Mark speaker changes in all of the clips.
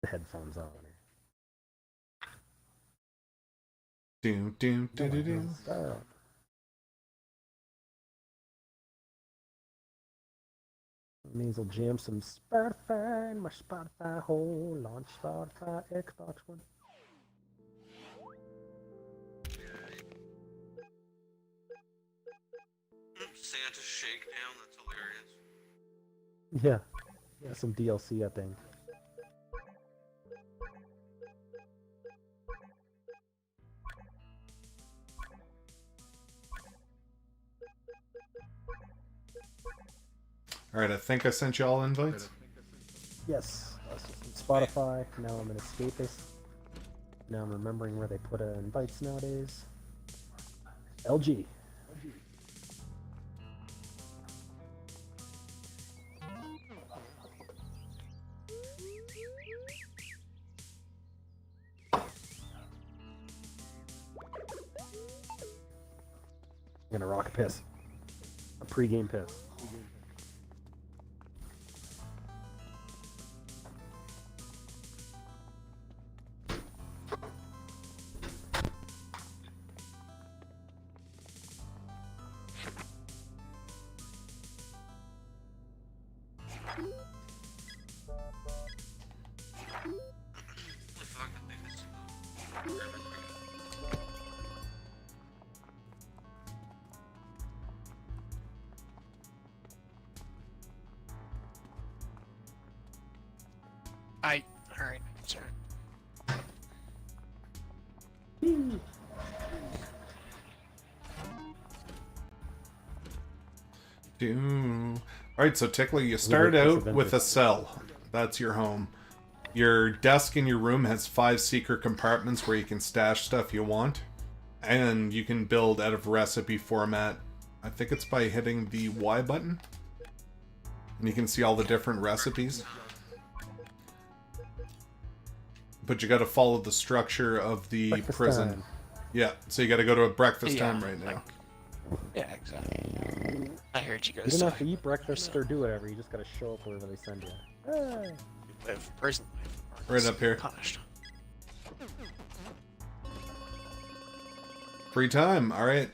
Speaker 1: The headphones on.
Speaker 2: Doom, doom, doom, doom, doom.
Speaker 1: Stop. Nasal jam some Spotify in my Spotify hole. Launch Spotify, Xbox One.
Speaker 3: Santa Shakedown, that's hilarious.
Speaker 1: Yeah, some DLC, I think.
Speaker 2: Alright, I think I sent you all invites.
Speaker 1: Yes, I was just on Spotify. Now I'm an escapist. Now I'm remembering where they put invites nowadays. LG. I'm gonna rock a piss. A pre-game piss.
Speaker 4: Alright, sure.
Speaker 2: Alright, so Tickler, you start out with a cell. That's your home. Your desk in your room has 5 secret compartments where you can stash stuff you want. And you can build out of recipe format. I think it's by hitting the Y button. And you can see all the different recipes. But you gotta follow the structure of the
Speaker 1: Breakfast
Speaker 2: prison.
Speaker 1: time.
Speaker 2: Yeah, so you gotta go to a breakfast time right now.
Speaker 4: Yeah, exactly. I heard you
Speaker 1: You
Speaker 4: guys.
Speaker 1: don't have to eat breakfast or do whatever. You just gotta show up wherever they send you. Hey.
Speaker 4: Live prison life.
Speaker 2: Right up here.
Speaker 4: Punished.
Speaker 2: Free time. Alright.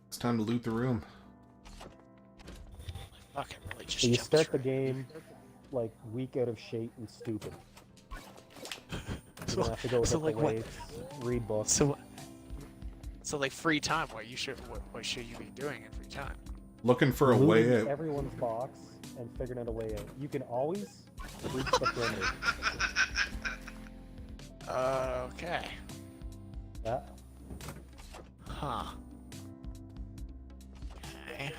Speaker 2: It's time to loot the room.
Speaker 4: Fucking really just
Speaker 1: So you
Speaker 4: jumped
Speaker 1: start the
Speaker 4: straight.
Speaker 1: game like weak out of shape and stupid. You're gonna have to go with
Speaker 4: so
Speaker 1: the
Speaker 4: like what?
Speaker 1: weights, read books.
Speaker 4: So like free time. What should you be doing in free time?
Speaker 2: Looking for a
Speaker 1: looting
Speaker 2: way out.
Speaker 1: everyone's box and figuring out a way out. You can always reach the perimeter.
Speaker 4: Okay.
Speaker 1: Yeah.
Speaker 4: Huh. Okay.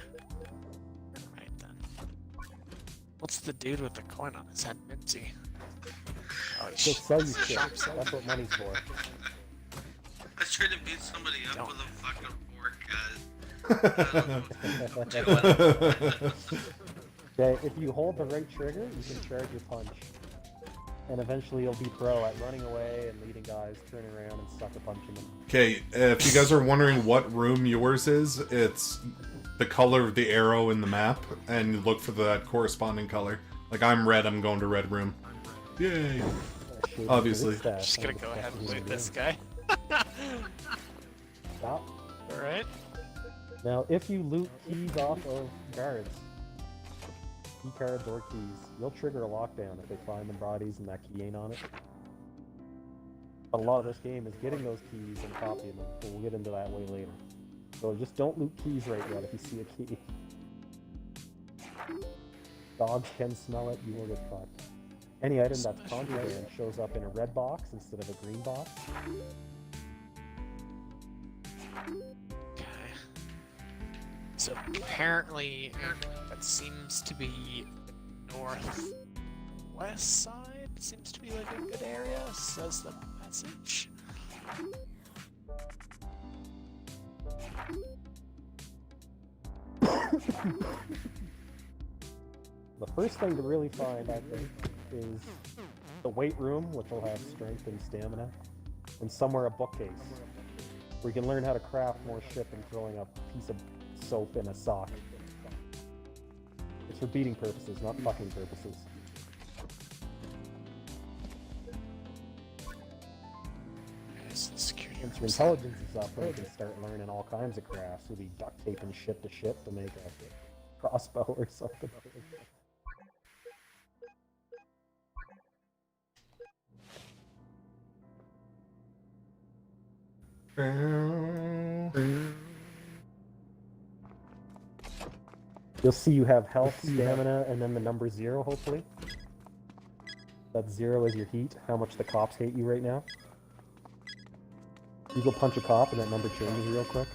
Speaker 4: Right then. What's the dude with the coin on his head, Mincy? Oh,
Speaker 1: They'll sell you shit.
Speaker 4: Sharp sell.
Speaker 1: That's what money's for.
Speaker 3: I was trying to beat somebody up
Speaker 4: Don't.
Speaker 3: with a fucking fork, guys.
Speaker 1: Okay, if you hold the right trigger, you can charge your punch. And eventually you'll be pro at running away and leading guys, turning around and sucker punching them.
Speaker 2: Okay, if you guys are wondering what room yours is, it's the color of the arrow in the map, and you look for that corresponding color. Like, I'm red, I'm going to red room. Yay! Obviously.
Speaker 4: Just gonna go ahead and loot this guy.
Speaker 1: Stop.
Speaker 4: Alright.
Speaker 1: Now, if you loot keys off of guards, key cards or keys, you'll trigger a lockdown if they find the bodies and that key ain't on it. But a lot of this game is getting those keys and copying them, but we'll get into that way later. So just don't loot keys right yet if you see a key. Dogs can smell it, you will get fucked. Any item that's contraband shows up in a red box instead of a green box.
Speaker 4: Okay. So apparently that seems to be the northwest side. Seems to be like a good area, says the message.
Speaker 1: The first thing to really find, I think, is the weight room, which will have strength and stamina, and somewhere a bookcase, where you can learn how to craft more shit than throwing a piece of soap in a sock. It's for beating purposes, not fucking purposes. Once your intelligence is up, then you can start learning all kinds of crafts. You'll be duct taping shit to shit to make a crossbow or something. You'll see you have health, stamina, and then the number 0, hopefully. That 0 is your heat, how much the cops hate you right now. You go punch a cop and that number changes real quick.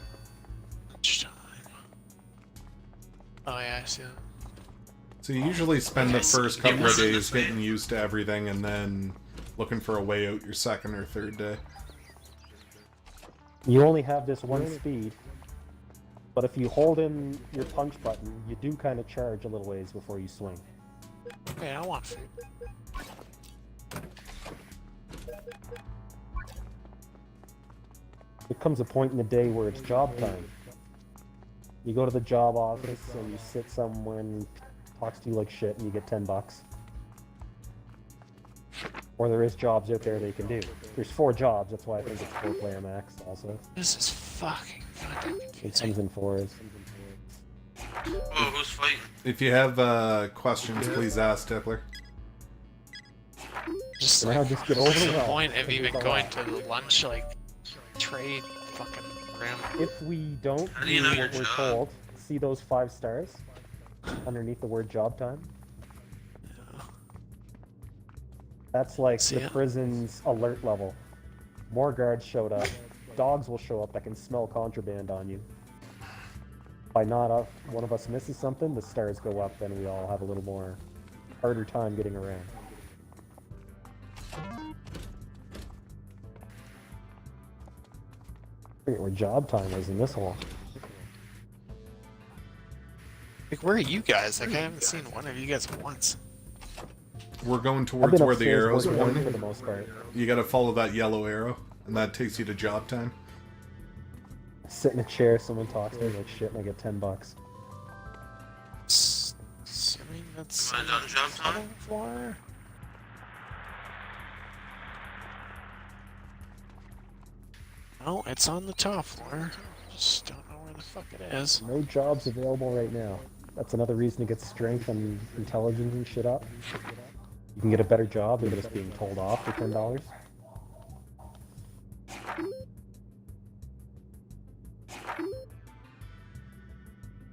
Speaker 4: Lunchtime. Oh yeah, I see that.
Speaker 2: So you usually spend the first couple of days getting used to everything and then looking for a way out your second or third day.
Speaker 1: You only have this one speed, but if you hold in your punch button, you do kind of charge a little ways before you swing.
Speaker 4: Hey, I want food.
Speaker 1: There comes a point in the day where it's job time. You go to the job office and you sit somewhere and he talks to you like shit and you get $10. Or there is jobs out there they can do. There's 4 jobs, that's why I think it's 4-player max also.
Speaker 4: This is fucking goddamn
Speaker 1: It
Speaker 4: confusing.
Speaker 1: comes in 4s.
Speaker 3: Oh, who's fighting?
Speaker 2: If you have questions, please ask Tippler.
Speaker 4: Just
Speaker 1: Now
Speaker 4: like,
Speaker 1: just get
Speaker 4: what's the
Speaker 1: overwhelmed.
Speaker 4: point of even
Speaker 1: There's a
Speaker 4: going
Speaker 1: lot.
Speaker 4: to the lunch, like, trade fucking room?
Speaker 1: If we don't
Speaker 3: How do
Speaker 1: do
Speaker 3: you know
Speaker 1: what
Speaker 3: your
Speaker 1: we're
Speaker 3: job?
Speaker 1: told, see those 5 stars underneath the word job time? That's like
Speaker 4: See
Speaker 1: the
Speaker 4: ya.
Speaker 1: prison's alert level. More guards showed up. Dogs will show up that can smell contraband on you. By not one of us misses something, the stars go up, and we all have a little more harder time getting around. I forget where job time is in this hole.
Speaker 4: Like, where are you guys? Like, I haven't seen one of you guys once.
Speaker 2: We're going
Speaker 1: I've
Speaker 2: towards
Speaker 1: been
Speaker 2: where the
Speaker 1: upstairs
Speaker 2: arrow's
Speaker 1: working
Speaker 2: pointing.
Speaker 1: for the most part.
Speaker 2: You gotta follow that yellow arrow, and that takes you to job time.
Speaker 1: Sit in a chair, someone talks to me like shit, and I get $10.
Speaker 4: Assuming that's
Speaker 3: Am I done job time?
Speaker 4: 7th floor? No, it's on the top floor. Just don't know where the fuck it is.
Speaker 1: No jobs available right now. That's another reason to get strength and intelligence and shit up. You can get a better job than just being told off for $10.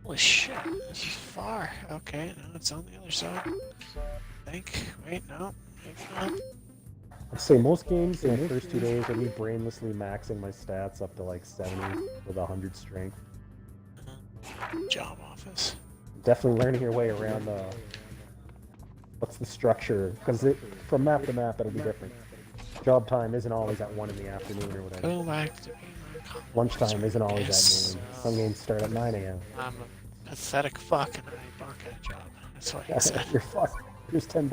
Speaker 4: Holy shit, this is far. Okay, no, it's on the other side. I think. Wait, no. Maybe not.
Speaker 1: I'd say most games in the first 2 days are me brainlessly maxing my stats up to like 70 with 100 strength.
Speaker 4: Job office.
Speaker 1: Definitely learning your way around the... What's the structure? Because from map to map it'll be different. Job time isn't always at 1 in the afternoon or whatever.
Speaker 4: Go back to being
Speaker 1: Lunchtime isn't always
Speaker 4: Yes.
Speaker 1: at noon. Some games start at 9 a.m.
Speaker 4: I'm a pathetic fuck and I don't get a job. That's what I said.
Speaker 1: You're fucked. Here's $10.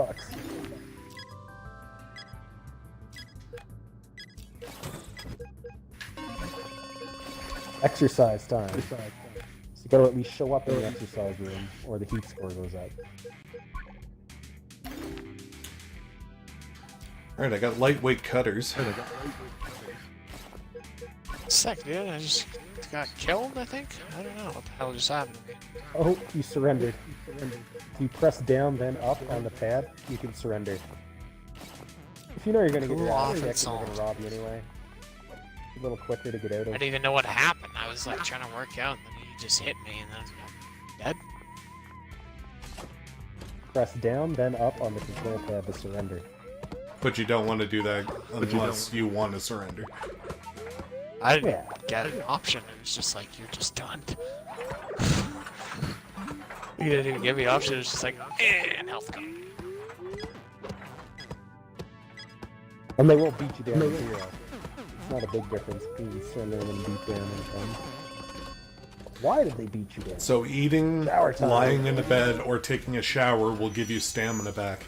Speaker 1: Exercise time. So you gotta at least show up in the exercise room, or the heat score goes up.
Speaker 2: Alright, I got lightweight cutters.
Speaker 4: Sick, dude. I just got killed, I think? I don't know what the hell just happened to me.
Speaker 1: Oh, you surrendered. If you press down, then up on the pad, you can surrender. If you know you're gonna get your
Speaker 4: Cool
Speaker 1: ass
Speaker 4: off and
Speaker 1: kicked, they're gonna
Speaker 4: solved.
Speaker 1: rob you anyway. A little quicker to get out
Speaker 4: I
Speaker 1: of.
Speaker 4: didn't even know what happened. I was like trying to work out and then he just hit me and then I'm dead.
Speaker 1: Press down, then up on the control pad to surrender.
Speaker 2: But you don't want to do that unless you want to surrender.
Speaker 4: I didn't
Speaker 1: Yeah.
Speaker 4: get an option. It was just like, you're just done. You didn't even give me an option. It was just like, and health gun.
Speaker 1: And they won't beat you down to 0. It's not a big difference between surrendering and beat down and fun. Why did they beat you down?
Speaker 2: So eating,
Speaker 1: Shower time.
Speaker 2: lying in a bed, or taking a shower will give you stamina back.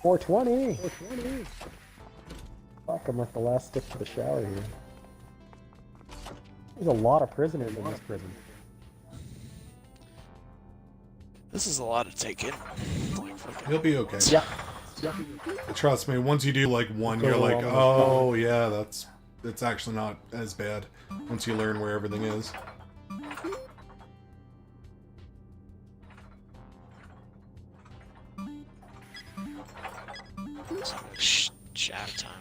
Speaker 1: $4.20! Fuck, I'm like the last stick to the shower here. There's a lot of prisoners in this prison.
Speaker 4: This is a lot to take in. Like, fucking...
Speaker 2: You'll be okay.
Speaker 1: Yeah.
Speaker 2: Trust me, once you do like one, you're like, oh yeah, it's actually not as bad once you learn where everything is.
Speaker 4: Chat time.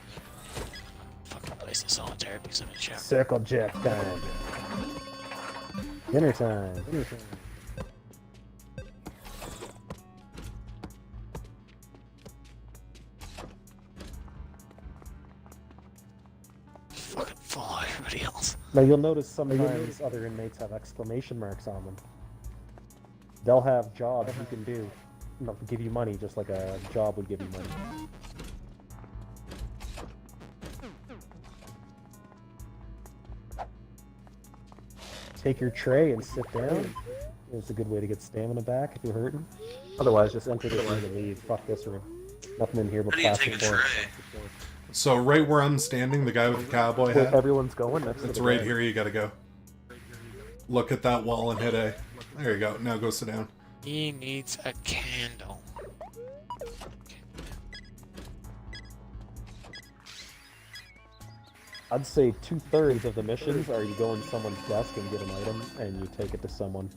Speaker 4: Fucking place in solitaire because I'm in chat.
Speaker 1: Circle jerk time. Dinner time. Dinner time.
Speaker 4: Fucking follow everybody else.
Speaker 1: Now you'll notice sometimes other inmates have exclamation marks on them. They'll have jobs you can do. Not to give you money, just like a job would give you money. Take your tray and sit down. It's a good way to get stamina back if you're hurting. Otherwise, just enter this room and leave. Fuck this room. Nothing in here but
Speaker 3: How do you
Speaker 1: plastic
Speaker 3: take a
Speaker 1: boards.
Speaker 3: tray?
Speaker 2: So right where I'm standing, the guy with the cowboy
Speaker 1: Where
Speaker 2: hat,
Speaker 1: everyone's going next to
Speaker 2: it's
Speaker 1: the
Speaker 2: right
Speaker 1: bed.
Speaker 2: here you gotta go. Look at that wall and hit A. There you go, now go sit down.
Speaker 4: He needs a candle.
Speaker 1: I'd say 2/3 of the missions are you go in someone's desk and get an item, and you take it to someone,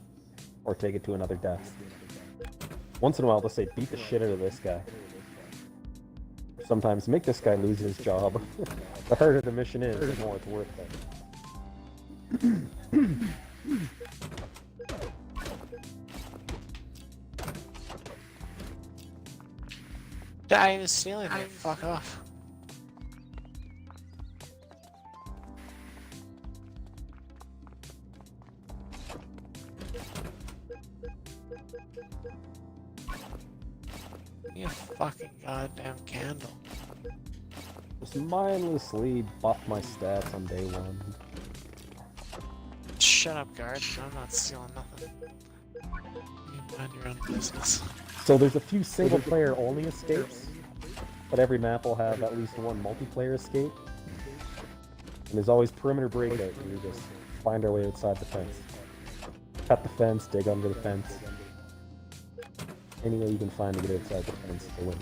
Speaker 1: or take it to another desk. Once in a while, they'll say, beat the shit out of this guy. Sometimes make this guy lose his job. The harder the mission is, the more it's worth it.
Speaker 4: Die is stealing it. Fuck off. Give me a fucking goddamn candle.
Speaker 1: Just mindlessly buff my stats on day one.
Speaker 4: Shut up, guard. I'm not stealing nothing. You mind your own business.
Speaker 1: So there's a few single-player only escapes, but every map will have at least one multiplayer escape. And there's always perimeter breakout, where you just find our way outside the fence. Cut the fence, dig under the fence. Any way you can find to get outside the fence to win.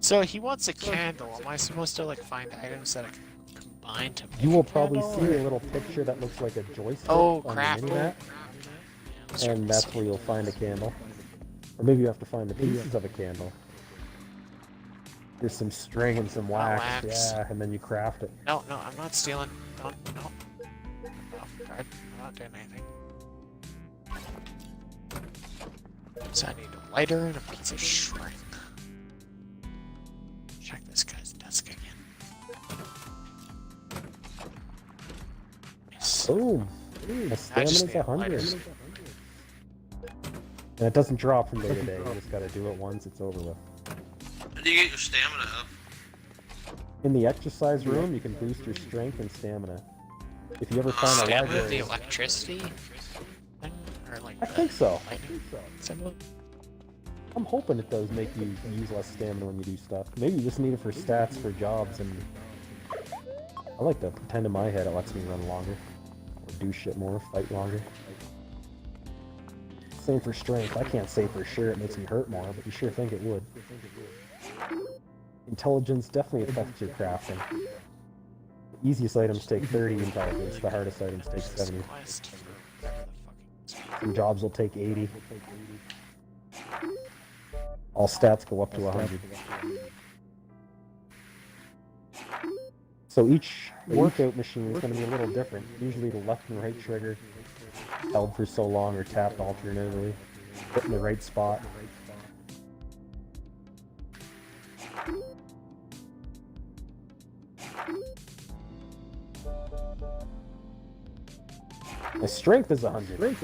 Speaker 4: So he wants a candle. Am I supposed to like find items that I can combine to make
Speaker 1: You will
Speaker 4: a
Speaker 1: probably
Speaker 4: candle,
Speaker 1: see
Speaker 4: or-
Speaker 1: a little picture that looks like a joystick
Speaker 4: Oh
Speaker 1: on
Speaker 4: crap!
Speaker 1: the minimap,
Speaker 4: Yeah,
Speaker 1: and that's where you'll find a candle. Or maybe you have to find the pieces of a candle. There's some string and some wax,
Speaker 4: wax.
Speaker 1: yeah, and then you craft it.
Speaker 4: No, I'm not stealing. Don't, no. Oh, guard, I'm not doing anything. So I need a lighter and a piece of string. Check this guy's desk again. Yes.
Speaker 1: Boom! My stamina's
Speaker 4: need a
Speaker 1: 100.
Speaker 4: lighter.
Speaker 1: And it doesn't drop from day to day, you just gotta do it once, it's over with.
Speaker 3: How do you get your stamina up?
Speaker 1: In the exercise room, you can boost your strength and stamina. If you ever find a
Speaker 4: Stamina, the
Speaker 1: library...
Speaker 4: electricity thing? Or like
Speaker 1: I
Speaker 4: the
Speaker 1: think so.
Speaker 4: lightning symbol?
Speaker 1: I'm hoping it does make you use less stamina when you do stuff. Maybe you just need it for stats, for jobs, and... I like to pretend in my head it lets me run longer. Or do shit more, fight longer. Same for strength. I can't say for sure it makes me hurt more, but you sure think it would. Intelligence definitely affects your crafting. The easiest items take 30 intelligence, the hardest items take 70.
Speaker 4: Quest for the fucking...
Speaker 1: Some jobs will take 80. All stats go up to 100. So each workout machine is going to be a little different. Usually the left and right trigger held for so long or tapped alternatively. Hit in the right spot. My strength is 100.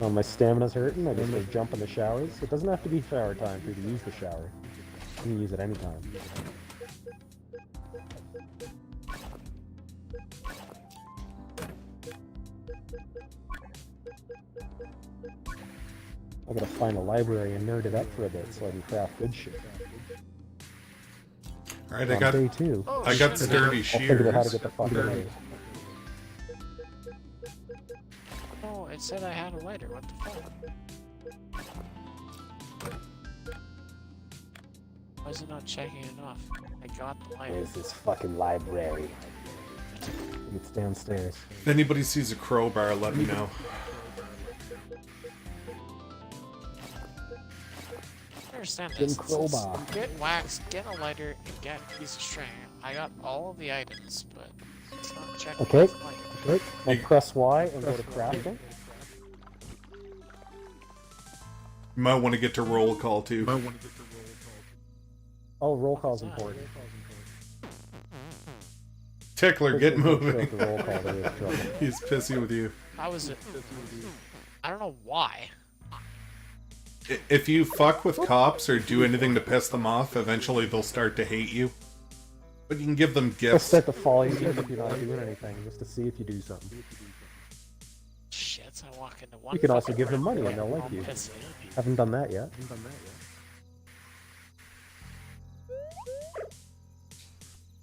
Speaker 1: My stamina's hurting, I just go jump in the showers. It doesn't have to be shower time for you to use the shower. You can use it anytime. I gotta find a library and nerd it up for a bit so I can craft good shit.
Speaker 2: Alright,
Speaker 1: On day 2.
Speaker 4: Oh,
Speaker 2: I got
Speaker 4: shit.
Speaker 2: sturdy
Speaker 1: I'll figure out how to
Speaker 2: shears.
Speaker 1: get the fuck out of here.
Speaker 4: Oh, it said I had a lighter. What the fuck? Why is it not checking it off? I got the lighter.
Speaker 1: Where's this fucking library? It's downstairs.
Speaker 2: If anybody sees a crowbar, let me know.
Speaker 4: I understand
Speaker 1: Getting
Speaker 4: this. It says,
Speaker 1: crowbar.
Speaker 4: get wax, get a lighter, and get a piece of string. I got all of the items, but it's not checking
Speaker 1: Okay.
Speaker 4: the lighter.
Speaker 1: Right? I'll press Y and go to crafting.
Speaker 2: You might want to get to roll call too.
Speaker 1: Oh, roll call's important.
Speaker 2: Tickler, get moving.
Speaker 1: The roll call, there is trouble.
Speaker 2: He's pissy with you.
Speaker 4: How was it? I don't know why.
Speaker 2: If you fuck with cops or do anything to piss them off, eventually they'll start to hate you. But you can give them
Speaker 1: They'll
Speaker 2: gifts.
Speaker 1: start to follow you if you're not doing anything, just to see if you do something.
Speaker 4: Shit, I walk into one.
Speaker 1: You can also
Speaker 4: fucking
Speaker 1: give them
Speaker 4: room
Speaker 1: money and they'll like
Speaker 4: all
Speaker 1: you.
Speaker 4: pissy.
Speaker 1: Haven't done that yet.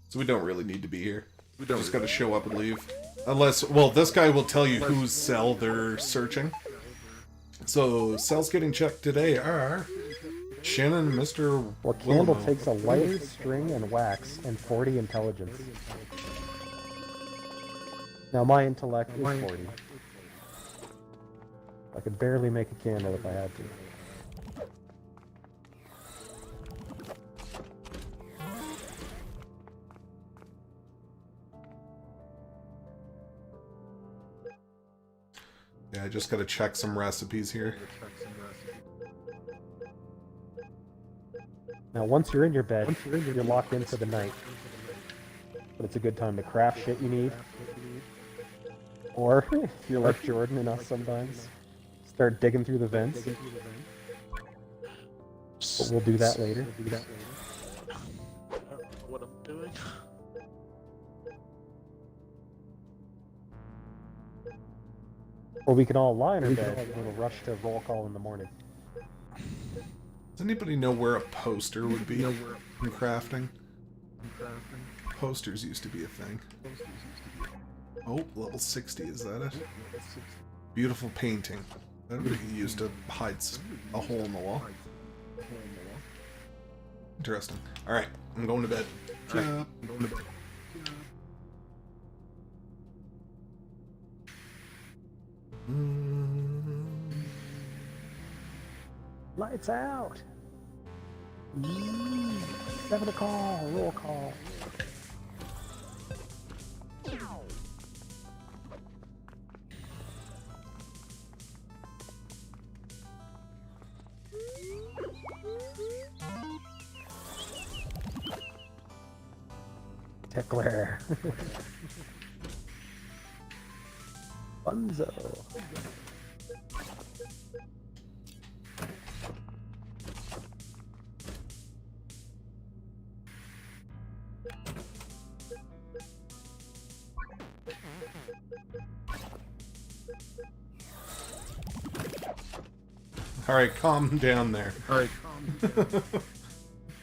Speaker 2: So we don't really need to be here. We just gotta show up and leave. Unless, well, this guy will tell you whose cell they're searching. So, cells getting checked today are Shannon and Mr.
Speaker 1: Well, Candle
Speaker 2: Willow.
Speaker 1: takes a lighter, string, and wax, and 40 intelligence. Now my intellect is 40. I could barely make a candle if I had to.
Speaker 2: Yeah, I just gotta check some recipes here.
Speaker 1: Now once you're in your bed, you're locked in for the night. But it's a good time to craft shit you need. Or, if you're like Jordan and us sometimes, start digging through the vents. But we'll do that later.
Speaker 4: I don't know what I'm doing.
Speaker 1: Or we can all lie in our bed and we'll rush to roll call in the morning.
Speaker 2: Does anybody know where a poster would be in crafting? Posters used to be a thing. Oh, level 60, is that it? Beautiful painting. That would be used to hide a hole in the wall. Interesting. Alright, I'm going to bed.
Speaker 1: Lights out! 7 a call, roll call. Tickler. Bunzo.
Speaker 2: Alright, calm down there.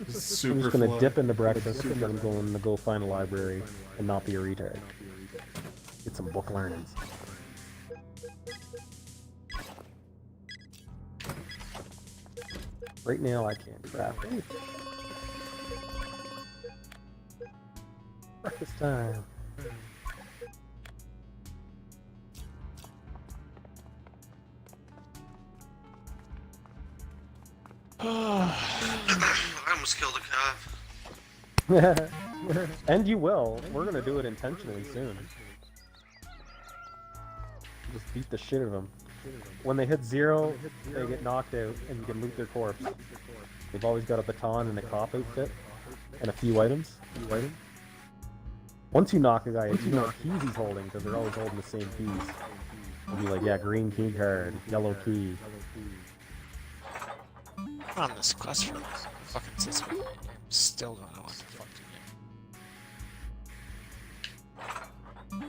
Speaker 2: Super
Speaker 1: I'm just gonna
Speaker 2: flow.
Speaker 1: dip into breakfast and then I'm going to go find a library and not be a retard. Get some book learnings. Right now I can't craft anything. Breakfast time.
Speaker 3: I almost killed a calf.
Speaker 1: And you will. We're gonna do it intentionally soon. Just beat the shit out of them. When they hit 0, they get knocked out, and you can loot their corpse. They've always got a baton and a cop outfit, and a few items. Once you knock a guy out, you know what keys he's holding, because they're always holding the same keys. You'll be like, yeah, green key card, yellow key.
Speaker 4: I'm on this quest for fucking system. I'm still don't know what the fuck to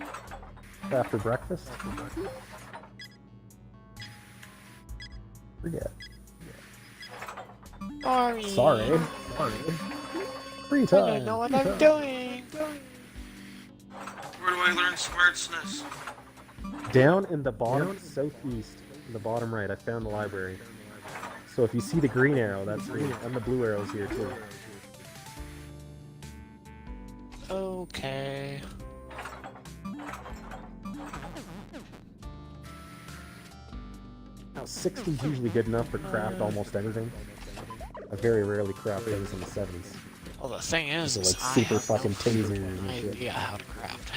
Speaker 4: do.
Speaker 1: After breakfast? Forget.
Speaker 4: Sorry.
Speaker 1: Sorry. Free
Speaker 4: I
Speaker 1: time.
Speaker 4: don't know what
Speaker 1: free
Speaker 4: I'm
Speaker 1: time.
Speaker 4: doing.
Speaker 3: Where do I learn smartsness?
Speaker 1: Down in the bottom southeast, in the bottom right, I found the library. So if you see the green arrow, that's me, and the blue arrow's here too.
Speaker 4: Okay.
Speaker 1: Now 60 is usually good enough for craft almost anything. I very rarely craft things in the 70s.
Speaker 4: Well, the thing is,
Speaker 1: So,
Speaker 4: is
Speaker 1: like,
Speaker 4: I
Speaker 1: super
Speaker 4: have
Speaker 1: fucking
Speaker 4: no
Speaker 1: tasers and
Speaker 4: fucking
Speaker 1: shit.
Speaker 4: idea how to craft.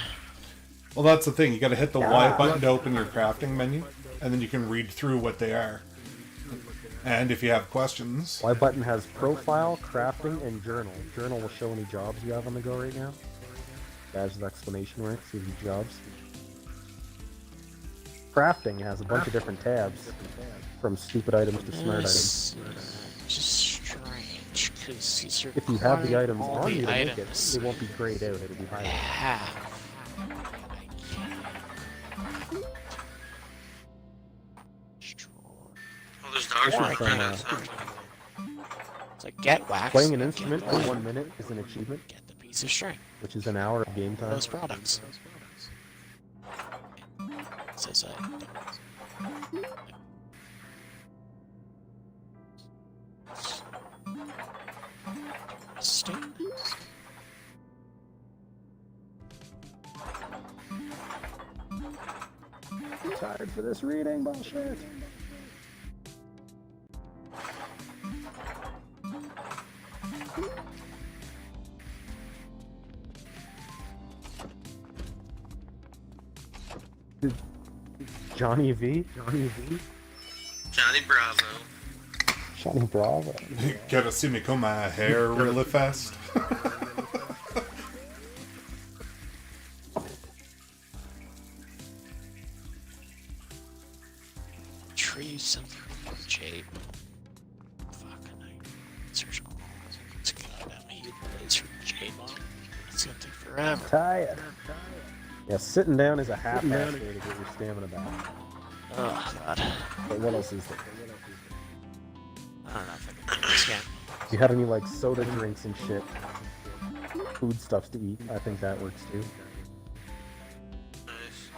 Speaker 2: Well, that's the thing. You gotta hit the Y
Speaker 1: Ah.
Speaker 2: button to open your crafting menu, and then you can read through what they are. And if you have questions...
Speaker 1: Y button has profile, crafting, and journal. Journal will show any jobs you have on the go right now. Badge with exclamation marks, give you jobs. Crafting has a bunch of different tabs, from stupid items to smart items.
Speaker 4: Just strange, because he's
Speaker 1: If you have the
Speaker 4: requiring
Speaker 1: items
Speaker 4: all
Speaker 1: on
Speaker 4: the
Speaker 1: you to make it,
Speaker 4: items
Speaker 1: it won't be grayed out, it'll be
Speaker 4: I
Speaker 1: highlighted.
Speaker 4: have.
Speaker 3: Oh, there's dogs
Speaker 4: Yeah,
Speaker 3: running
Speaker 1: I
Speaker 3: around
Speaker 1: can,
Speaker 3: outside.
Speaker 4: It's like get wax.
Speaker 1: Playing an
Speaker 4: get
Speaker 1: instrument
Speaker 4: the-
Speaker 1: for 1 minute is an achievement,
Speaker 4: Get the piece of string.
Speaker 1: which is an hour of game time.
Speaker 4: Those products. Says Sting.
Speaker 1: I'm tired for this reading bullshit. Johnny V? Johnny V?
Speaker 3: Johnny Bravo.
Speaker 1: Johnny Bravo.
Speaker 2: Gotta see me comb my hair really fast.
Speaker 4: Trees and shape. Fucking search all. It's goddamn heat place for shape on. It's gonna take forever.
Speaker 1: Tired. Yeah, sitting down is a half-ass way to get your stamina back.
Speaker 4: Oh god.
Speaker 1: But what else is there?
Speaker 4: I don't know if I can do this again.
Speaker 1: If you had any like soda drinks and shit, food stuffs to eat, I think that works too.
Speaker 3: Nice.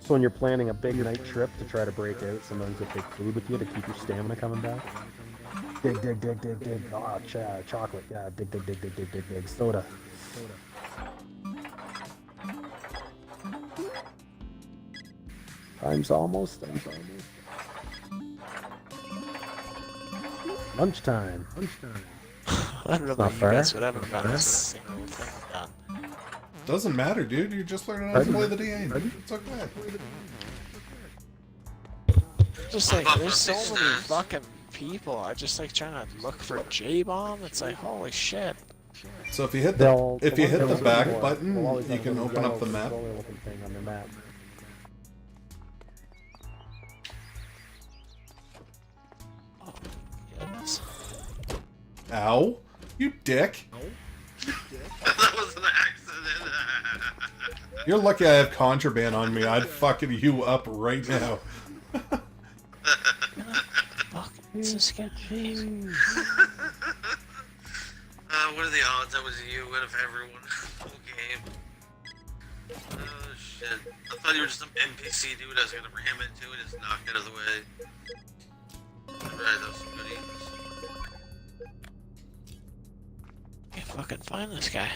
Speaker 1: So when you're planning a big night trip to try to break out, sometimes you'll take food with you to keep your stamina coming back. Dig, dig, dig, dig, dig. Ah, chocolate. Yeah, dig, dig, dig, dig, dig, dig, dig. Soda. Time's almost. Lunchtime.
Speaker 4: I don't know
Speaker 1: Not
Speaker 4: if you
Speaker 1: fair.
Speaker 4: guys would ever got a single thing done.
Speaker 2: Doesn't matter, dude. You're just learning how to play the game.
Speaker 1: Ready?
Speaker 2: It's okay.
Speaker 4: Just like,
Speaker 3: Buffer
Speaker 4: there's so
Speaker 3: these
Speaker 4: many
Speaker 3: stats.
Speaker 4: fucking people. I just like trying to look for J-Bomb. It's like, holy shit.
Speaker 2: So if you hit
Speaker 1: They'll,
Speaker 2: if you hit
Speaker 1: they'll
Speaker 2: the back
Speaker 1: always
Speaker 2: button,
Speaker 1: have
Speaker 2: you
Speaker 1: a
Speaker 2: can
Speaker 1: little
Speaker 2: open up the
Speaker 1: yellow
Speaker 2: map.
Speaker 1: controller-looking thing on their map.
Speaker 4: Oh, goodness.
Speaker 2: Ow, you dick!
Speaker 3: That was an accident.
Speaker 2: You're lucky I have contraband on me. I'd fucking you up right now.
Speaker 4: Fuck, this is getting
Speaker 3: What are the odds that was you out of everyone? Whole game. Oh shit. I thought you were just some NPC dude I was gonna ram into and just knock out of the way. Alright, that was some good eats.
Speaker 4: Can't fucking find this guy.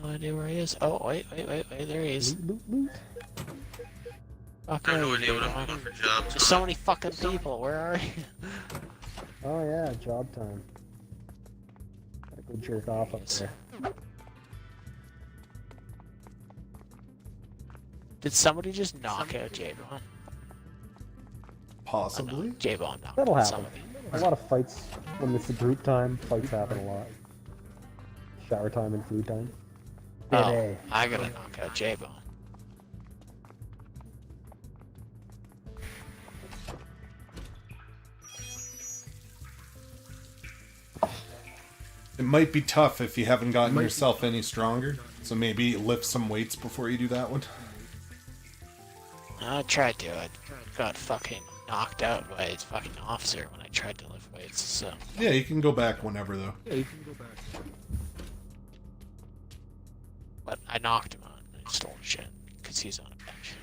Speaker 4: No idea where he is. Oh, wait, there he is.
Speaker 1: Loot, loot, loot.
Speaker 4: Fuck,
Speaker 3: I have no
Speaker 4: there
Speaker 3: idea
Speaker 4: you
Speaker 3: what
Speaker 4: go.
Speaker 3: I'm doing for jobs.
Speaker 4: There's so many fucking people. Where are you?
Speaker 1: Oh yeah, job time. Gotta go jerk off up there.
Speaker 4: Did somebody just knock out J-Bomb?
Speaker 2: Possibly.
Speaker 4: J-Bomb knocked
Speaker 1: That'll
Speaker 4: out
Speaker 1: happen.
Speaker 4: somebody.
Speaker 1: A lot of fights, when it's a group time, fights happen a lot. Shower time and food time.
Speaker 4: Oh,
Speaker 1: Baby.
Speaker 4: I gotta knock out J-Bomb.
Speaker 2: It might be tough if you haven't gotten yourself any stronger. So maybe lift some weights before you do that one.
Speaker 4: I tried to. I got fucking knocked out by his fucking officer when I tried to lift weights, so...
Speaker 2: Yeah, you can go back whenever, though.
Speaker 4: But I knocked him on and stole shit, because he's on a bench.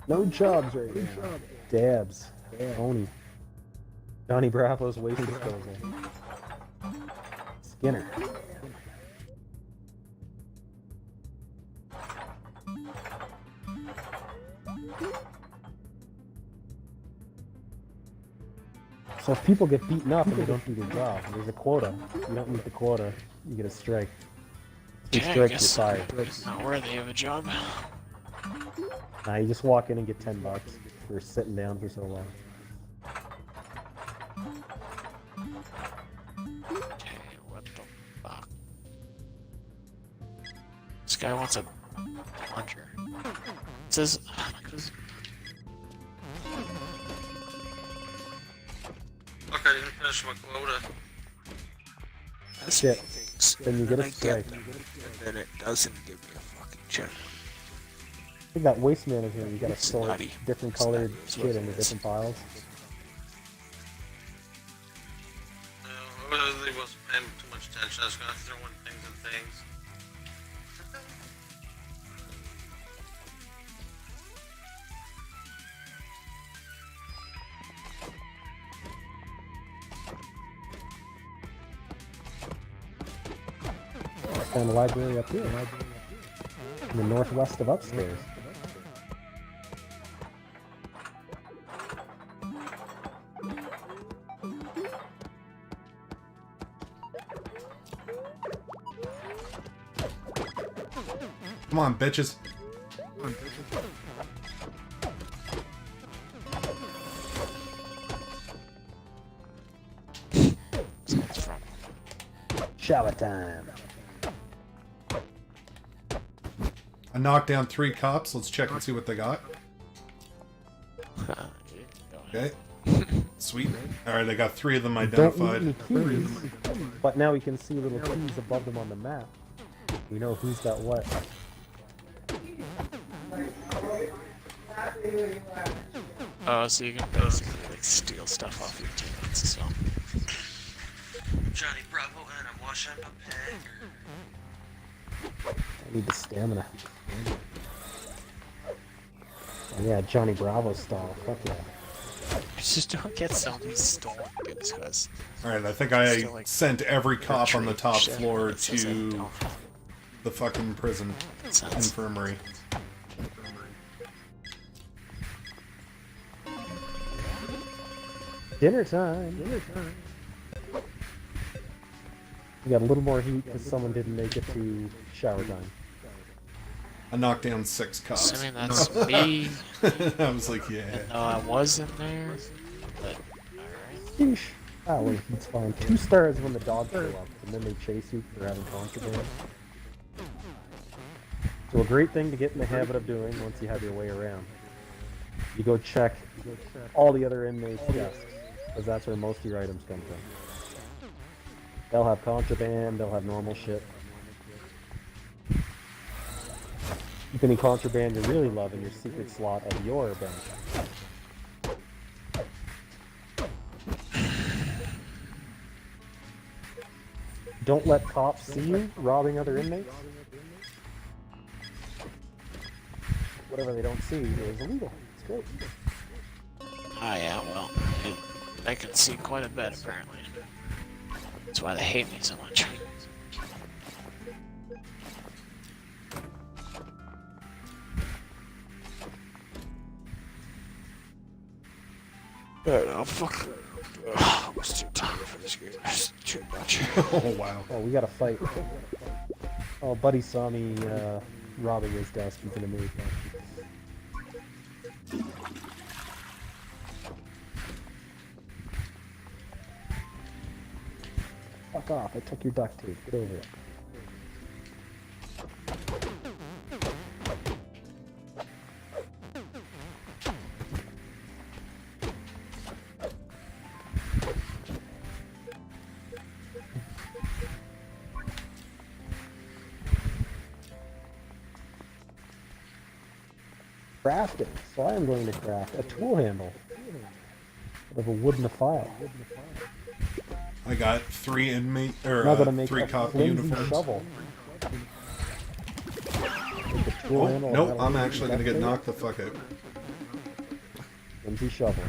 Speaker 1: No jobs right now. Dabs. Tony. Johnny Bravo's waste disposal. Skinner. So if people get beaten up and they don't do their job, there's a quota. You don't meet the quota, you get a strike. Two
Speaker 4: Okay, I
Speaker 1: strikes,
Speaker 4: guess
Speaker 1: you're fired.
Speaker 4: I'm not worthy of a job.
Speaker 1: Nah, you just walk in and get $10 for sitting down for so long.
Speaker 4: Okay, what the fuck? This guy wants a plunger. It says...
Speaker 3: Fuck, I didn't finish my quota.
Speaker 4: That's
Speaker 1: Shit.
Speaker 4: things.
Speaker 1: Then you get a
Speaker 4: I get
Speaker 1: strike.
Speaker 4: them, and then it doesn't give me a fucking check.
Speaker 1: You got waste management, you gotta
Speaker 4: It's
Speaker 1: sort
Speaker 4: nutty.
Speaker 1: different
Speaker 4: It's
Speaker 1: colored
Speaker 4: nutty, is
Speaker 1: shit
Speaker 4: what it
Speaker 1: into
Speaker 4: is.
Speaker 1: different piles.
Speaker 3: No, I really wasn't paying too much attention. I was gonna throw in things and things.
Speaker 1: Found a library up here, in the northwest of upstairs.
Speaker 2: Come on, bitches.
Speaker 4: It's from
Speaker 1: Shower time.
Speaker 2: I knocked down 3 cops. Let's check and see what they got. Okay. Sweet. Alright, I got 3 of them
Speaker 1: Don't
Speaker 2: identified.
Speaker 1: need any keys, but now we can see little keys above them on the map. We know who's got what.
Speaker 4: Oh, so you can basically like steal stuff off your teammates as well.
Speaker 3: Johnny Bravo, and I'm washing my pig.
Speaker 1: I need the stamina. Oh, yeah, Johnny Bravo style. Fuck yeah.
Speaker 4: Just don't get zombies stolen goods, guys.
Speaker 2: Alright, I think I
Speaker 4: Still, like,
Speaker 2: sent every cop on the top
Speaker 4: shit,
Speaker 2: floor
Speaker 4: it says I
Speaker 2: to
Speaker 4: don't.
Speaker 2: the fucking prison
Speaker 4: That sounds-
Speaker 2: infirmary.
Speaker 1: Dinner time. Dinner time. We got a little more heat because someone didn't make it to shower time.
Speaker 2: I knocked down 6 cops.
Speaker 4: Assuming that's me,
Speaker 2: I was like, yeah.
Speaker 4: and though I was in there, but alright.
Speaker 1: Sheesh. Ah, wait, it's fine. 2 stars when the dogs show up, and then they chase you for having contraband. So a great thing to get in the habit of doing once you have your way around. You go check all the other inmates' desks, because that's where most of your items come from. They'll have contraband, they'll have normal shit. Keep any contraband you really love in your secret slot of your bench. Don't let cops see you robbing other inmates. Whatever they don't see is illegal. It's great.
Speaker 4: Ah, yeah, well, I can see quite a bit, apparently. That's why they hate me so much. Alright, I'll fuck. I was too tired for this game. It's too much.
Speaker 2: Oh, wow.
Speaker 1: Oh, we gotta fight. Oh, buddy saw me robbing his desk. He's in a mood. Fuck off! I took your duct tape. Get over it. Crafting. So I am going to craft a tool handle out of a wooden file.
Speaker 2: I got 3 inmate or
Speaker 1: Now that I make
Speaker 2: 3
Speaker 1: a
Speaker 2: cop
Speaker 1: flimsy
Speaker 2: uniforms.
Speaker 1: shovel. Make a tool
Speaker 2: Oh,
Speaker 1: handle
Speaker 2: nope,
Speaker 1: out of
Speaker 2: I'm actually gonna
Speaker 1: duct
Speaker 2: get
Speaker 1: tape.
Speaker 2: knocked the fuck out.
Speaker 1: Flimsy shovel.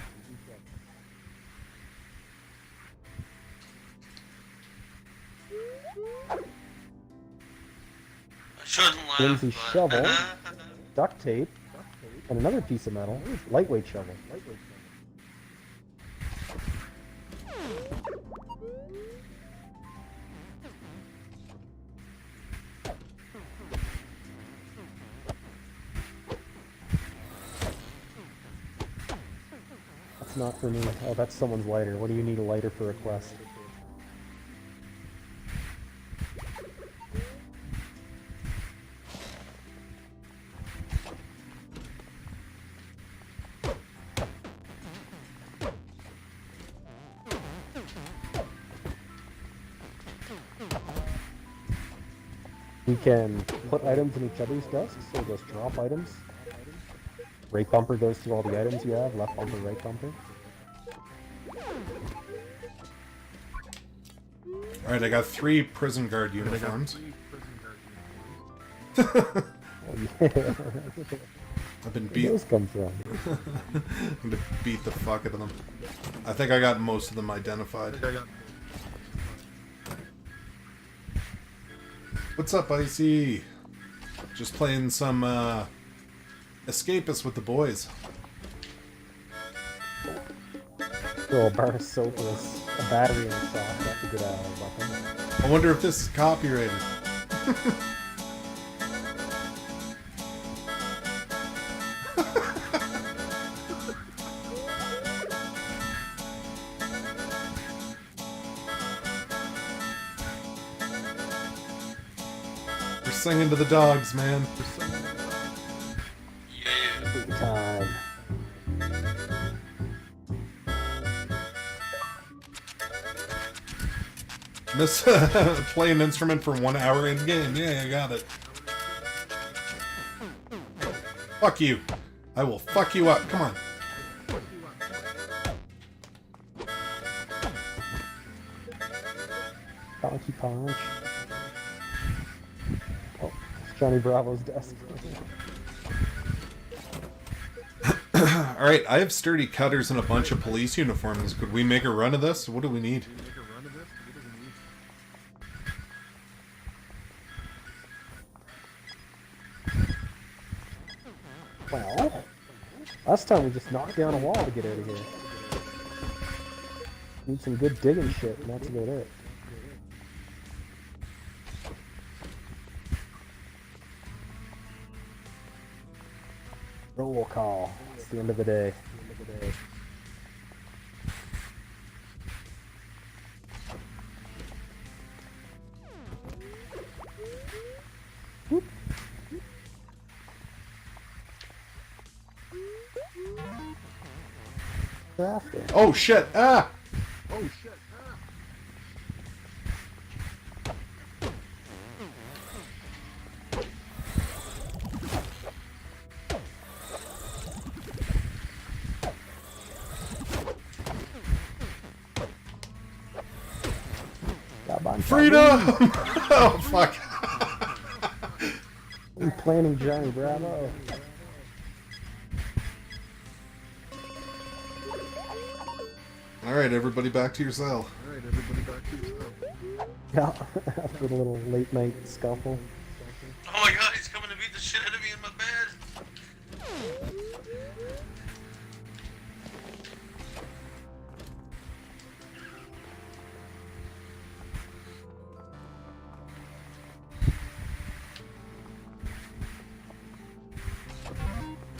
Speaker 3: I shouldn't laugh,
Speaker 1: Flimsy
Speaker 3: but...
Speaker 1: shovel. Duct tape. And another piece of metal. Lightweight shovel. That's not for me. Oh, that's someone's lighter. What do you need a lighter for a quest? We can put items in each other's desks, so just drop items. Right bumper goes to all the items you have, left bumper, right bumper.
Speaker 2: Alright, I got 3 prison guard uniforms.
Speaker 1: Oh, yeah.
Speaker 2: I've been
Speaker 1: Where
Speaker 2: beat.
Speaker 1: those come from?
Speaker 2: I'm gonna beat the fuck out of them. I think I got most of them identified. What's up, Icy? Just playing some Escapists with the boys.
Speaker 1: Throw a bar of soap with a battery in the sock. That's a good weapon.
Speaker 2: I wonder if this is copyrighted. We're singing to the dogs, man.
Speaker 3: Yeah.
Speaker 1: Time.
Speaker 2: Miss play an instrument for 1 hour in game. Yeah, I got it. Fuck you. I will fuck you up. Come on.
Speaker 1: Donkey punch. Oh, it's Johnny Bravo's desk.
Speaker 2: Alright, I have sturdy cutters and a bunch of police uniforms. Could we make a run of this? What do we need?
Speaker 1: Well, last time we just knocked down a wall to get out of here. Need some good digging shit, and that's about it. Roll call. It's the end of the day. Whoop. Crafting.
Speaker 2: Oh shit! Ah! Freedom! Oh fuck!
Speaker 1: I'm planning Johnny Bravo.
Speaker 2: Alright, everybody back to your cell.
Speaker 1: Yeah, after the little late night scuffle.
Speaker 3: Oh my god, he's coming to beat the shit out of me in my bed.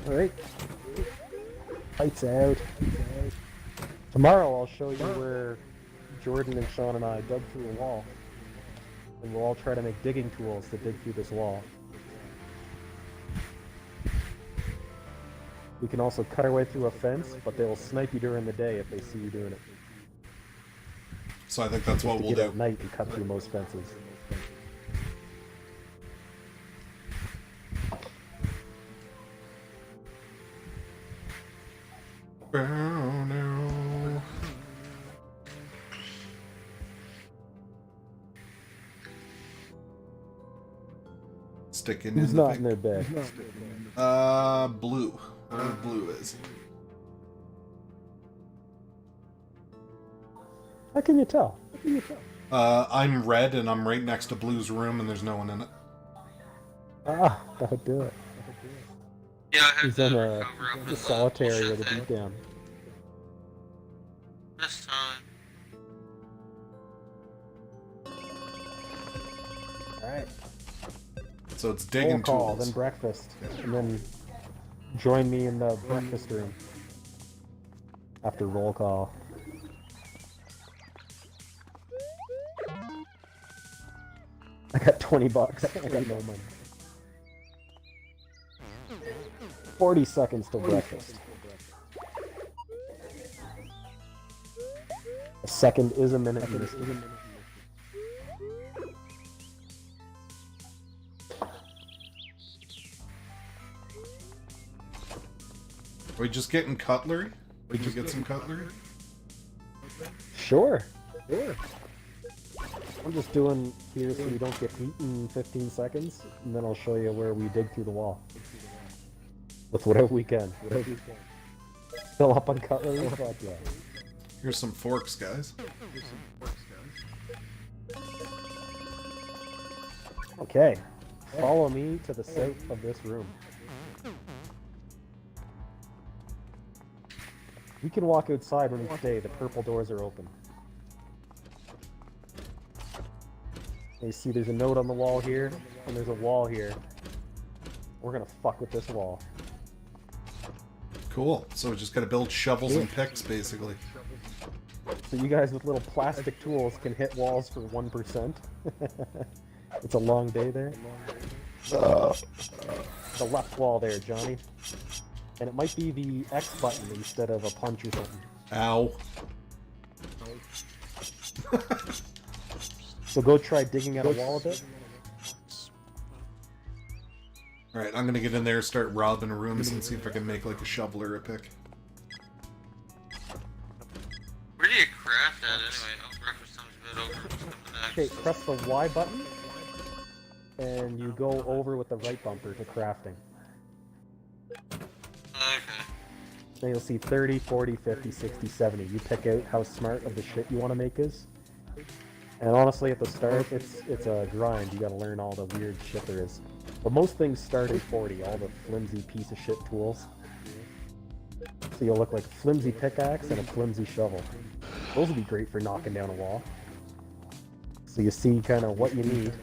Speaker 1: Alright. Lights out. Tomorrow I'll show you where Jordan and Sean and I dug through a wall. And we'll all try to make digging tools to dig through this wall. We can also cut our way through a fence, but they will snipe you during the day if they see you doing it.
Speaker 2: So I think that's what
Speaker 1: To
Speaker 2: we'll
Speaker 1: get
Speaker 2: do.
Speaker 1: at night and cut through most fences.
Speaker 2: Oh no. Sticking
Speaker 1: Who's
Speaker 2: in the
Speaker 1: not in their bed?
Speaker 2: blue. Whatever blue is.
Speaker 1: How can you tell?
Speaker 2: I'm red and I'm right next to blue's room and there's no one in it.
Speaker 1: Ah, that would do it.
Speaker 3: Yeah, I had
Speaker 1: He's
Speaker 3: to
Speaker 1: on
Speaker 3: recover
Speaker 1: a
Speaker 3: up
Speaker 1: the solitary with a
Speaker 3: thing.
Speaker 1: beat down.
Speaker 3: This time.
Speaker 1: Alright.
Speaker 2: So it's
Speaker 1: Roll
Speaker 2: digging
Speaker 1: call,
Speaker 2: tools.
Speaker 1: then breakfast. And then join me in the breakfast room. After roll call. I got 20 bucks. I got no money. 40 seconds till breakfast. A second is a minute.
Speaker 2: Are we just getting cutlery? We just get some cutlery?
Speaker 1: Sure. I'm just doing here so we don't get eaten in 15 seconds, and then I'll show you where we dig through the wall. With whatever we can. Fill up on cutlery? Fuck yeah.
Speaker 2: Here's some forks, guys.
Speaker 1: Okay. Follow me to the south of this room. We can walk outside when we stay. The purple doors are open. You see there's a note on the wall here, and there's a wall here. We're gonna fuck with this wall.
Speaker 2: Cool. So we just gotta build shovels and picks, basically.
Speaker 1: So you guys with little plastic tools can hit walls for 1%. It's a long day there. The left wall there, Johnny. And it might be the X button instead of a punch or something.
Speaker 2: Ow.
Speaker 1: So go try digging at a wall a bit.
Speaker 2: Alright, I'm gonna get in there, start robbing rooms, and see if I can make like a shovel or a pick.
Speaker 3: Where do you craft at anyway? Oh, breakfast time's a bit over. What's coming next?
Speaker 1: Okay, press the Y button, and you go over with the right bumper to crafting.
Speaker 3: Okay.
Speaker 1: Then you'll see 30, 40, 50, 60, 70. You pick out how smart of the shit you want to make is. And honestly, at the start, it's a grind. You gotta learn all the weird shit there is. But most things start at 40, all the flimsy piece of shit tools. So you'll look like a flimsy pickaxe and a flimsy shovel. Those would be great for knocking down a wall. So you see kind of what you need.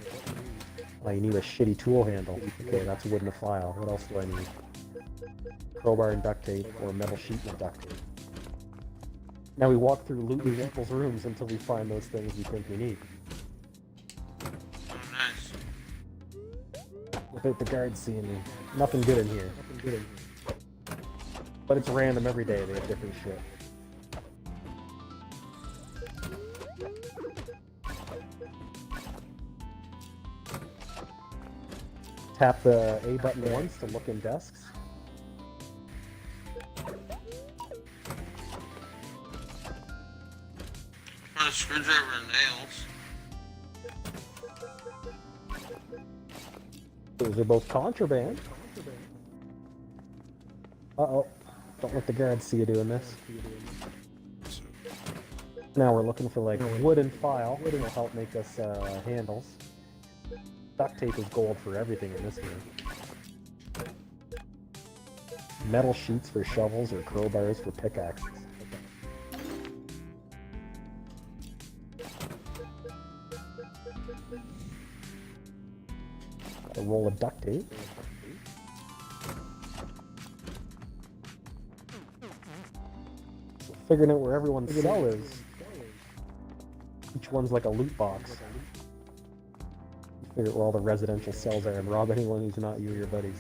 Speaker 1: You need a shitty tool handle. Okay, that's wood and a file. What else do I need? Crowbar and duct tape, or metal sheet and duct tape. Now we walk through looting people's rooms until we find those things we think we need.
Speaker 3: Oh, nice.
Speaker 1: Without the guards seeing me. Nothing good in here. But it's random every day, they have different shit. Tap the A button once to look in desks.
Speaker 3: Find a screwdriver and nails.
Speaker 1: Those are both contraband. Uh-oh. Don't let the guards see you doing this. Now we're looking for like wood and file. Wood will help make us handles. Duct tape is gold for everything in this room. Metal sheets for shovels or crowbars for pickaxes. Got a roll of duct tape. So figuring out where everyone's cell is. Each one's like a loot box. Figure out where all the residential cells are and rob anyone who's not you or your buddies.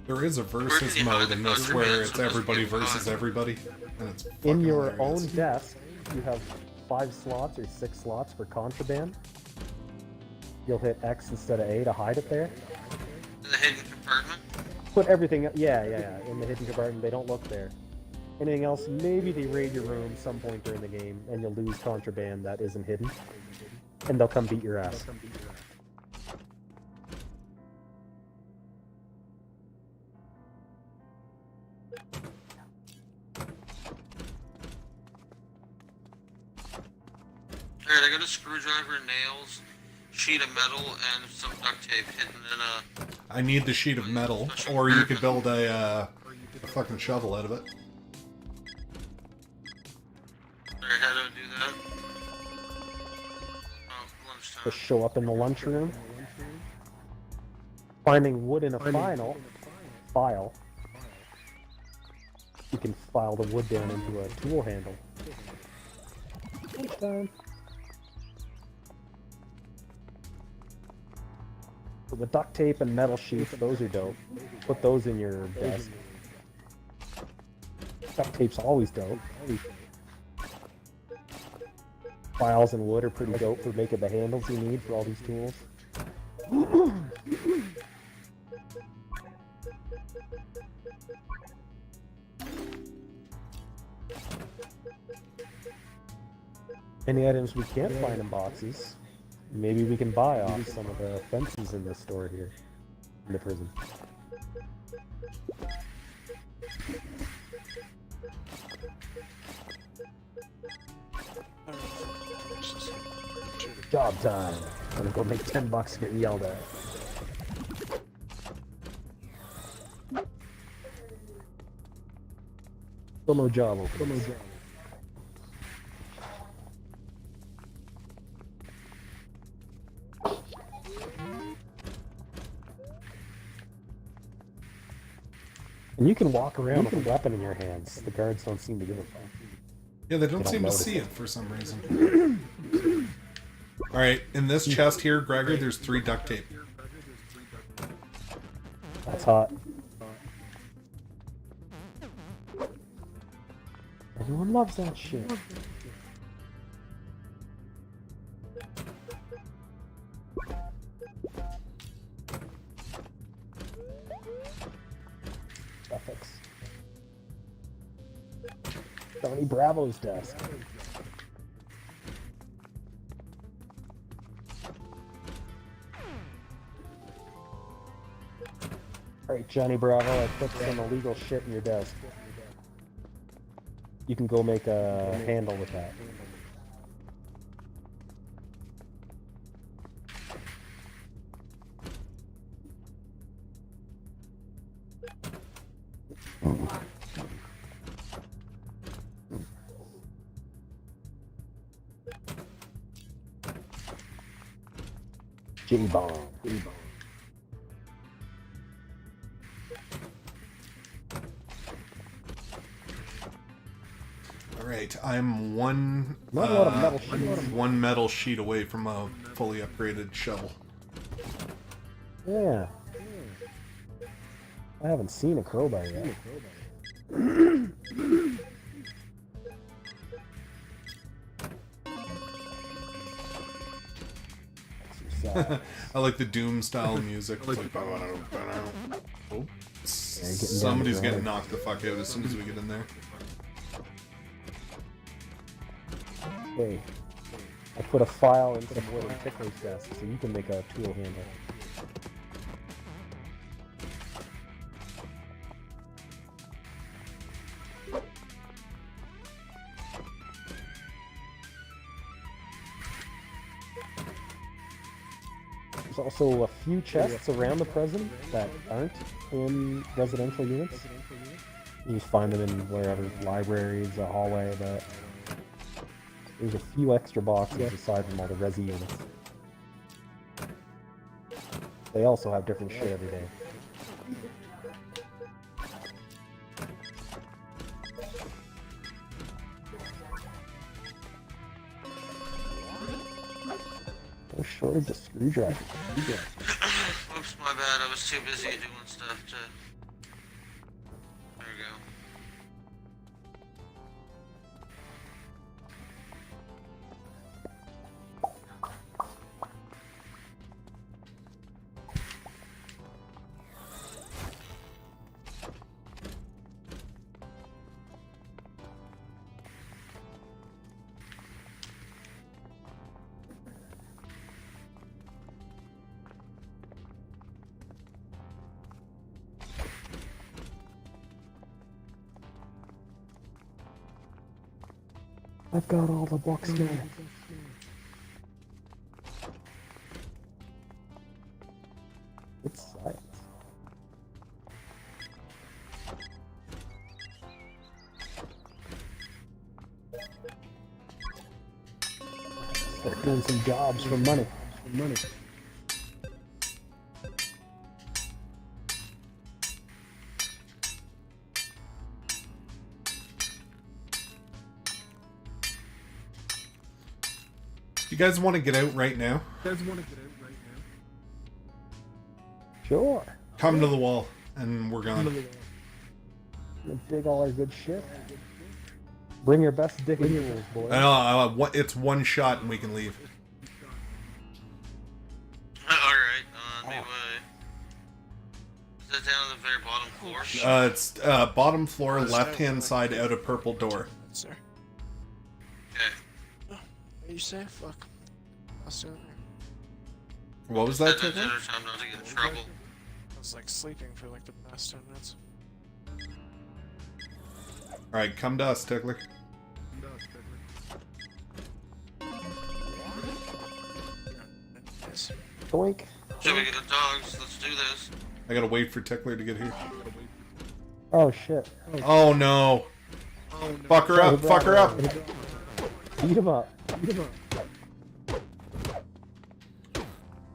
Speaker 2: There is a versus mode in this where it's everybody versus everybody. And it's
Speaker 1: In your
Speaker 2: hilarious.
Speaker 1: own desk, you have 5 slots or 6 slots for contraband. You'll hit X instead of A to hide it there.
Speaker 3: In the hidden compartment.
Speaker 1: Put everything, yeah, in the hidden compartment. They don't look there. Anything else, maybe they raid your room some point during the game, and you'll lose contraband that isn't hidden, and they'll come beat your ass.
Speaker 3: Alright, I got a screwdriver, nails, sheet of metal, and some duct tape hidden in a...
Speaker 2: I need the sheet of metal, or you could build a fucking shovel out of it.
Speaker 3: Alright, how do I do that? Oh, lunchtime.
Speaker 1: Just show up in the lunchroom. Finding wood in a file. You can file the wood down into a tool handle. Lunchtime. The duct tape and metal sheets, those are dope. Put those in your desk. Duct tape's always dope. Files and wood are pretty dope for making the handles you need for all these tools. Any items we can't find in boxes, maybe we can buy off some of the fences in the store here, in the prison. Job time. I'm gonna go make $10 getting yelled at. Still no job open. And you can walk around with a weapon in your hands. The guards don't seem to give a fuck.
Speaker 2: Yeah, they don't seem to see it for some reason. Alright, in this chest here, Gregor, there's 3 duct tape.
Speaker 1: That's hot. Everyone loves that shit. Suffix. Tony Bravo's desk. Alright, Johnny Bravo, I put some illegal shit in your desk. You can go make a handle with that. J-bomb.
Speaker 2: Alright, I'm one metal sheet away from a fully upgraded shovel.
Speaker 1: Yeah. I haven't seen a crowbar yet.
Speaker 2: I like the Doom style music. It's like, oh, somebody's getting knocked the fuck out as soon as we get in there.
Speaker 1: Hey, I put a file in some wood in Tickler's desk so you can make a tool handle. There's also a few chests around the prison that aren't in residential units. You just find them in wherever, libraries, a hallway, but there's a few extra boxes aside from all the resi units. They also have different shit every day. No shortage of screwdrivers.
Speaker 3: Oops, my bad. I was too busy doing stuff to... There we go.
Speaker 1: I've got all the books now. It's science. Start doing some jobs for money.
Speaker 2: You guys want to get out right now?
Speaker 1: Sure.
Speaker 2: Come to the wall, and we're gone.
Speaker 1: Let's dig all our good shit. Bring your best digging tools, boys.
Speaker 2: I know, it's one shot and we can leave.
Speaker 3: Alright, on the way. Is that down at the very bottom floor?
Speaker 2: It's bottom floor, left-hand side, out a purple door.
Speaker 4: Sir.
Speaker 3: Okay.
Speaker 4: What do you say? Fuck. I'll stay over here.
Speaker 2: What was that?
Speaker 3: Dinner time not to get in trouble.
Speaker 4: I was like sleeping for like the past 10 minutes.
Speaker 2: Alright, come to us, Tickler.
Speaker 4: Yes.
Speaker 1: Doink.
Speaker 3: Should we get the dogs? Let's do this.
Speaker 2: I gotta wait for Tickler to get here.
Speaker 1: Oh shit.
Speaker 2: Oh no! Fuck her up! Fuck her up!
Speaker 1: Beat him up.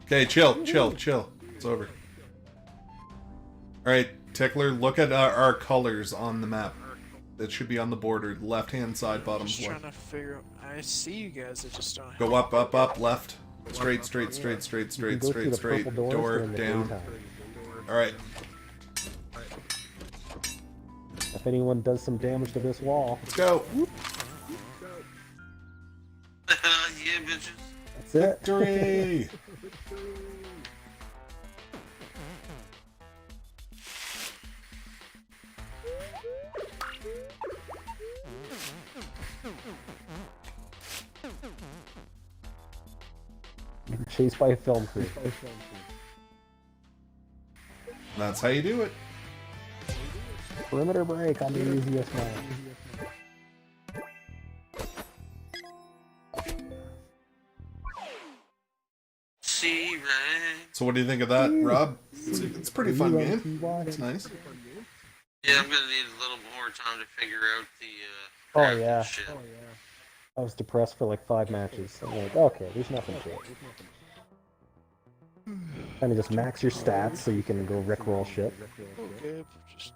Speaker 2: Okay, chill. It's over. Alright, Tickler, look at our colors on the map. It should be on the border, left-hand side, bottom
Speaker 4: Just
Speaker 2: floor.
Speaker 4: trying to figure out. I see you guys, I just don't
Speaker 2: Go up, left. Straight,
Speaker 1: You can go through the
Speaker 2: straight.
Speaker 1: purple doors
Speaker 2: Door,
Speaker 1: during the
Speaker 2: down.
Speaker 1: daytime.
Speaker 2: Alright.
Speaker 1: If anyone does some damage to this wall,
Speaker 2: Let's go.
Speaker 3: Yeah, bitches.
Speaker 1: that's it.
Speaker 2: Victory!
Speaker 1: Chased by a film crew.
Speaker 2: That's how you do it.
Speaker 1: Perimeter break on the easiest map.
Speaker 3: See, right?
Speaker 2: So what do you think of that, Rob? It's a pretty fun game. It's nice.
Speaker 3: Yeah, I'm gonna need a little more time to figure out the,
Speaker 1: Oh
Speaker 3: crafting
Speaker 1: yeah.
Speaker 3: shit.
Speaker 1: I was depressed for like 5 matches. I'm like, okay, there's nothing to it. Kind of just max your stats so you can go rickroll shit.
Speaker 4: Okay, just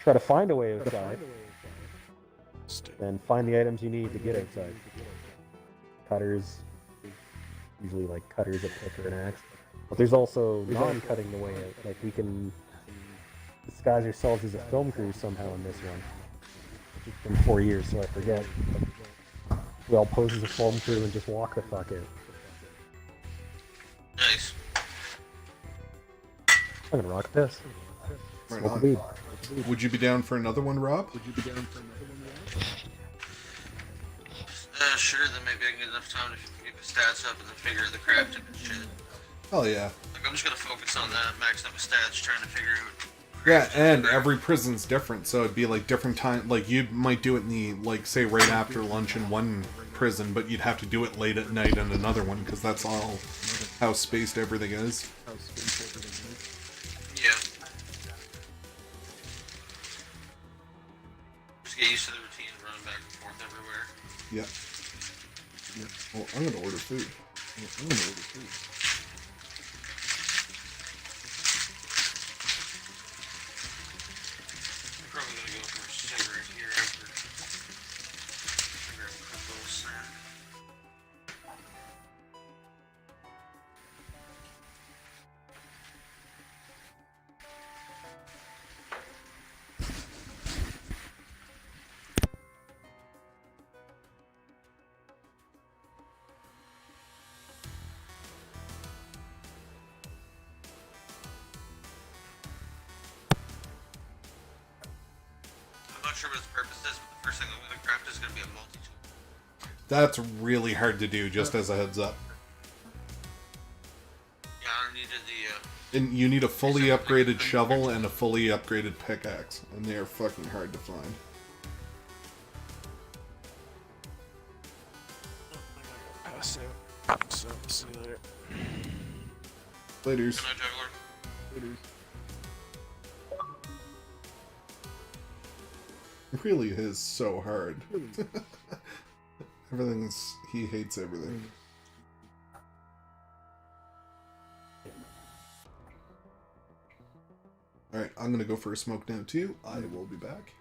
Speaker 1: Try to find a way outside,
Speaker 4: stay.
Speaker 1: and find the items you need to get outside. Cutters, usually like cutters, a pick, or an axe. But there's also non-cutting the way out. Like we can disguise ourselves as a film crew somehow in this one. It's been 4 years, so I forget. We all pose as a film crew and just walk the fuck out.
Speaker 3: Nice.
Speaker 1: I'm gonna rock this.
Speaker 2: Right
Speaker 1: Smoke
Speaker 2: on.
Speaker 1: weed.
Speaker 2: Would you be down for another one, Rob?
Speaker 3: Sure, then maybe I can get enough time to get the stats up and then figure out the crafting and shit.
Speaker 2: Hell yeah.
Speaker 3: Like, I'm just gonna focus on that, maxing up my stats, trying to figure out.
Speaker 2: Yeah, and every prison's different, so it'd be like different time. Like you might do it in the like say right after lunch in one prison, but you'd have to do it late at night in another one because that's all how spaced everything is.
Speaker 3: Yeah. Just get used to the routine of running back and forth everywhere.
Speaker 2: Yeah. Well, I'm gonna order food.
Speaker 3: I'm probably gonna go for a cigarette here after. Figure out a quick little snack. I'm not sure what its purpose is, but the first thing I'm gonna craft is gonna be a multi-tool.
Speaker 2: That's really hard to do, just as a heads up.
Speaker 3: Yeah, I needed the,
Speaker 2: And you need a fully upgraded shovel and a fully upgraded pickaxe, and they are fucking hard to find.
Speaker 4: So, see you later.
Speaker 2: Laters.
Speaker 3: Good night, Juggler.
Speaker 2: It really is so hard. He hates everything. Alright, I'm gonna go for a smoke now too. I will be back.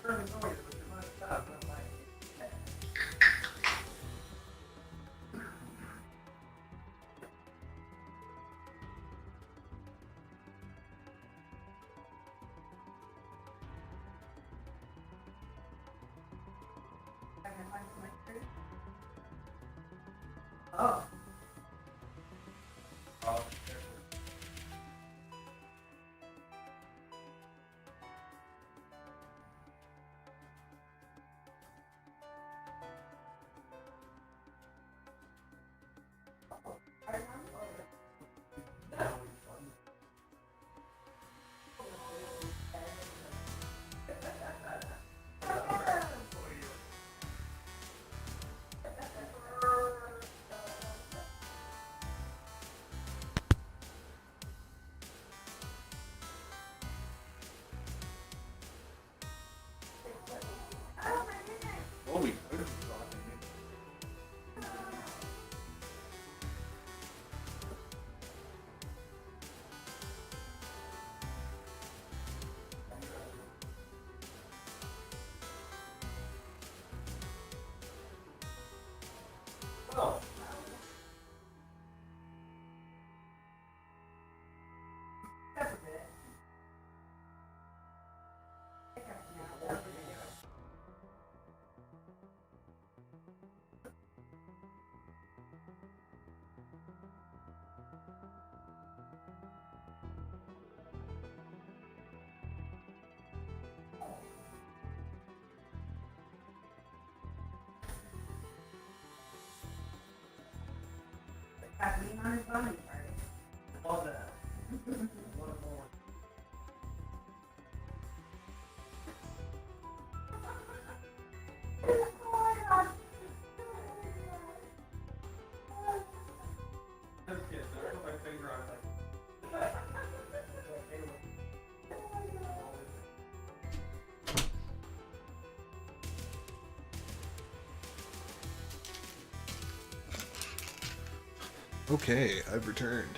Speaker 3: For the Juggler.
Speaker 2: Okay, I've returned.